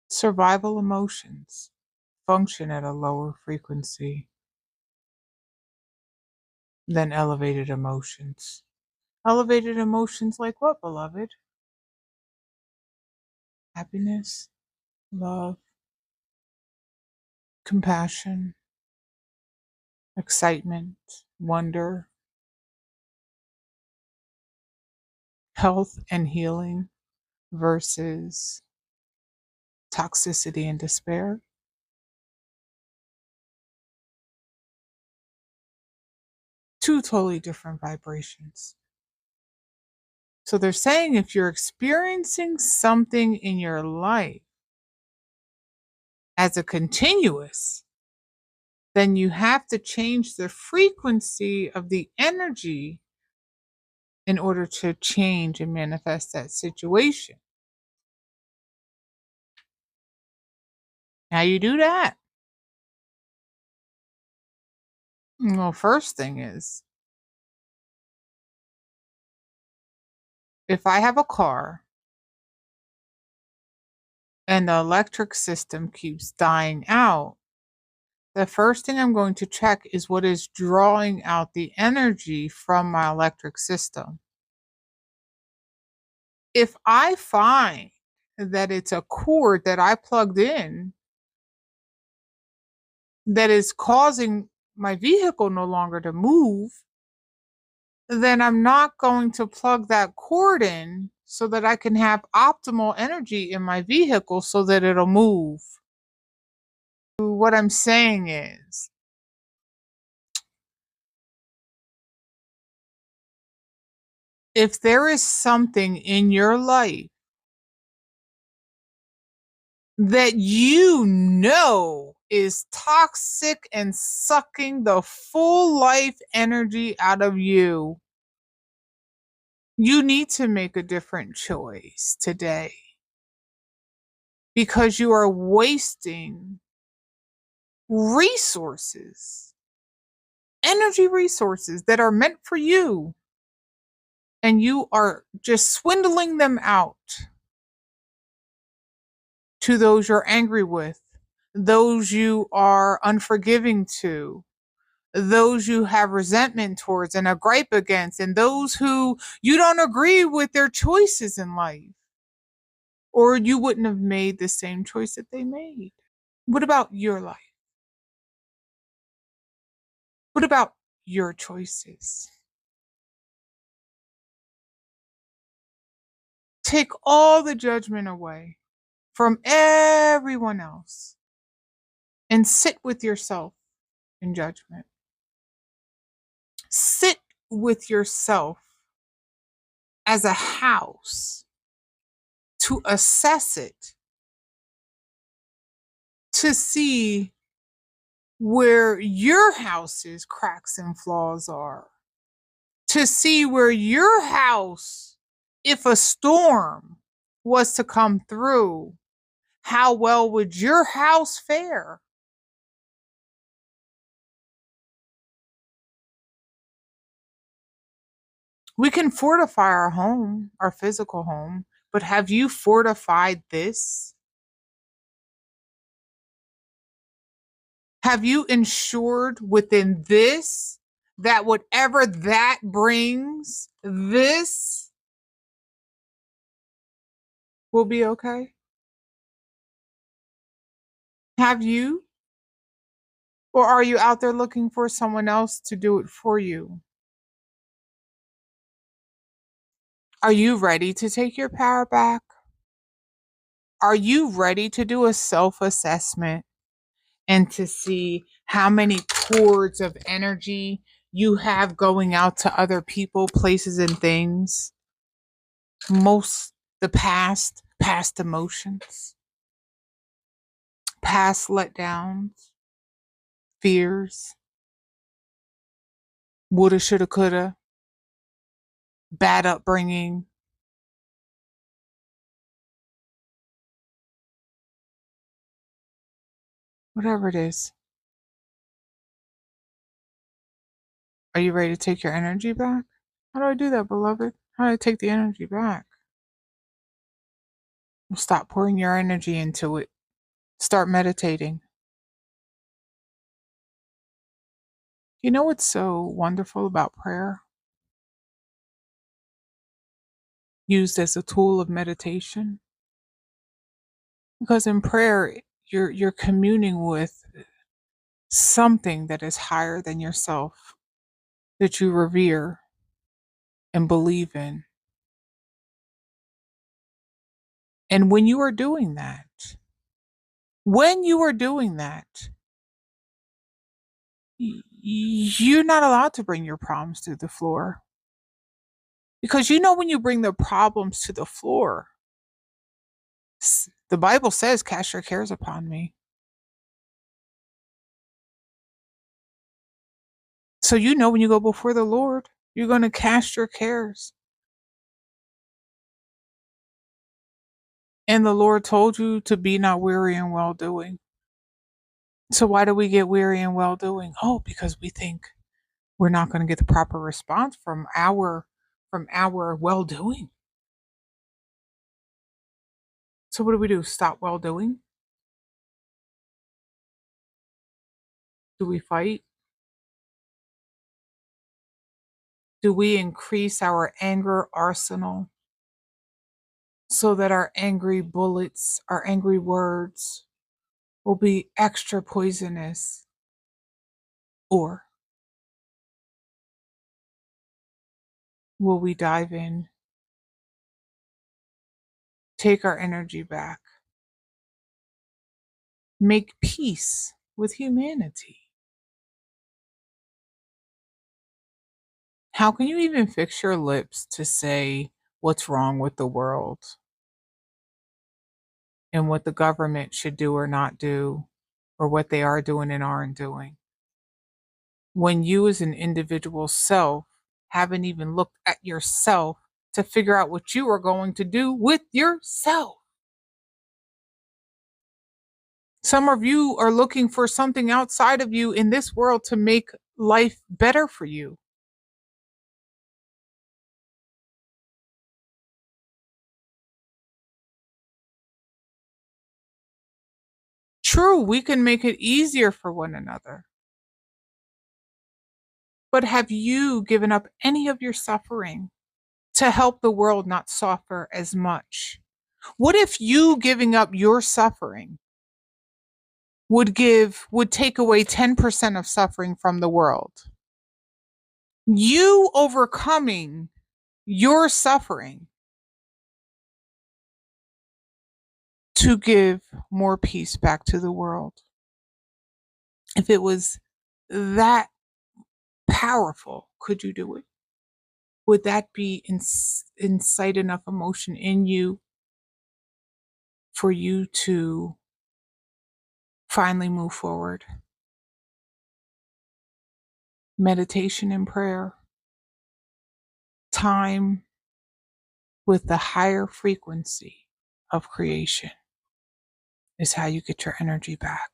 Survival emotions function at a lower frequency than elevated emotions. Elevated emotions like what, beloved? Happiness, love, compassion, excitement, wonder, health and healing versus toxicity and despair. Two totally different vibrations. So they're saying if you're experiencing something in your life as a continuous, then you have to change the frequency of the energy in order to change and manifest that situation. How you do that? Well, first thing is, if I have a car and the electric system keeps dying out, the first thing I'm going to check is what is drawing out the energy from my electric system. If I find that it's a cord that I plugged in that is causing my vehicle no longer to move, then I'm not going to plug that cord in so that I can have optimal energy in my vehicle so that it'll move. What I'm saying is, if there is something in your life that you know is toxic and sucking the full life energy out of you, you need to make a different choice today because you are wasting resources, energy resources that are meant for you, and you are just swindling them out to those you're angry with, those you are unforgiving to, those you have resentment towards and a gripe against, and those who you don't agree with their choices in life, or you wouldn't have made the same choice that they made. What about your life? What about your choices? Take all the judgment away from everyone else and sit with yourself in judgment. Sit with yourself as a house to assess it, to see where your house's cracks and flaws are, to see where your house, if a storm was to come through, how well would your house fare? We can fortify our home, our physical home, but have you fortified this? Have you ensured within this that whatever that brings, this will be okay? Have you? Or are you out there looking for someone else to do it for you? Are you ready to take your power back? Are you ready to do a self assessment and to see how many cords of energy you have going out to other people, places, and things? Most the past emotions, past letdowns, fears, woulda, shoulda, coulda, bad upbringing. Whatever it is. Are you ready to take your energy back? How do I do that, beloved? How do I take the energy back? Well, stop pouring your energy into it. Start meditating. You know what's so wonderful about prayer? Used as a tool of meditation? Because in prayer, you're communing with something that is higher than yourself, that you revere and believe in. And when you are doing that, you're not allowed to bring your problems to the floor. Because you know, when you bring the problems to the floor, the Bible says, cast your cares upon me. So you know, when you go before the Lord, you're going to cast your cares. And the Lord told you to be not weary in well doing. So why do we get weary in well doing? Oh, because we think we're not going to get the proper response from our well doing. So what do? Stop well doing? Do we fight? Do we increase our anger arsenal so that our angry bullets, our angry words will be extra poisonous? Or will we dive in, take our energy back, make peace with humanity? How can you even fix your lips to say what's wrong with the world and what the government should do or not do, or what they are doing and aren't doing, when you as an individual self haven't even looked at yourself to figure out what you are going to do with yourself? Some of you are looking for something outside of you in this world to make life better for you. True, we can make it easier for one another. But have you given up any of your suffering to help the world not suffer as much? What if you giving up your suffering would take away 10% of suffering from the world? You overcoming your suffering to give more peace back to the world. If it was that powerful, could you do it? Would that be incite enough emotion in you for you to finally move forward? Meditation and prayer, time with the higher frequency of creation, is how you get your energy back.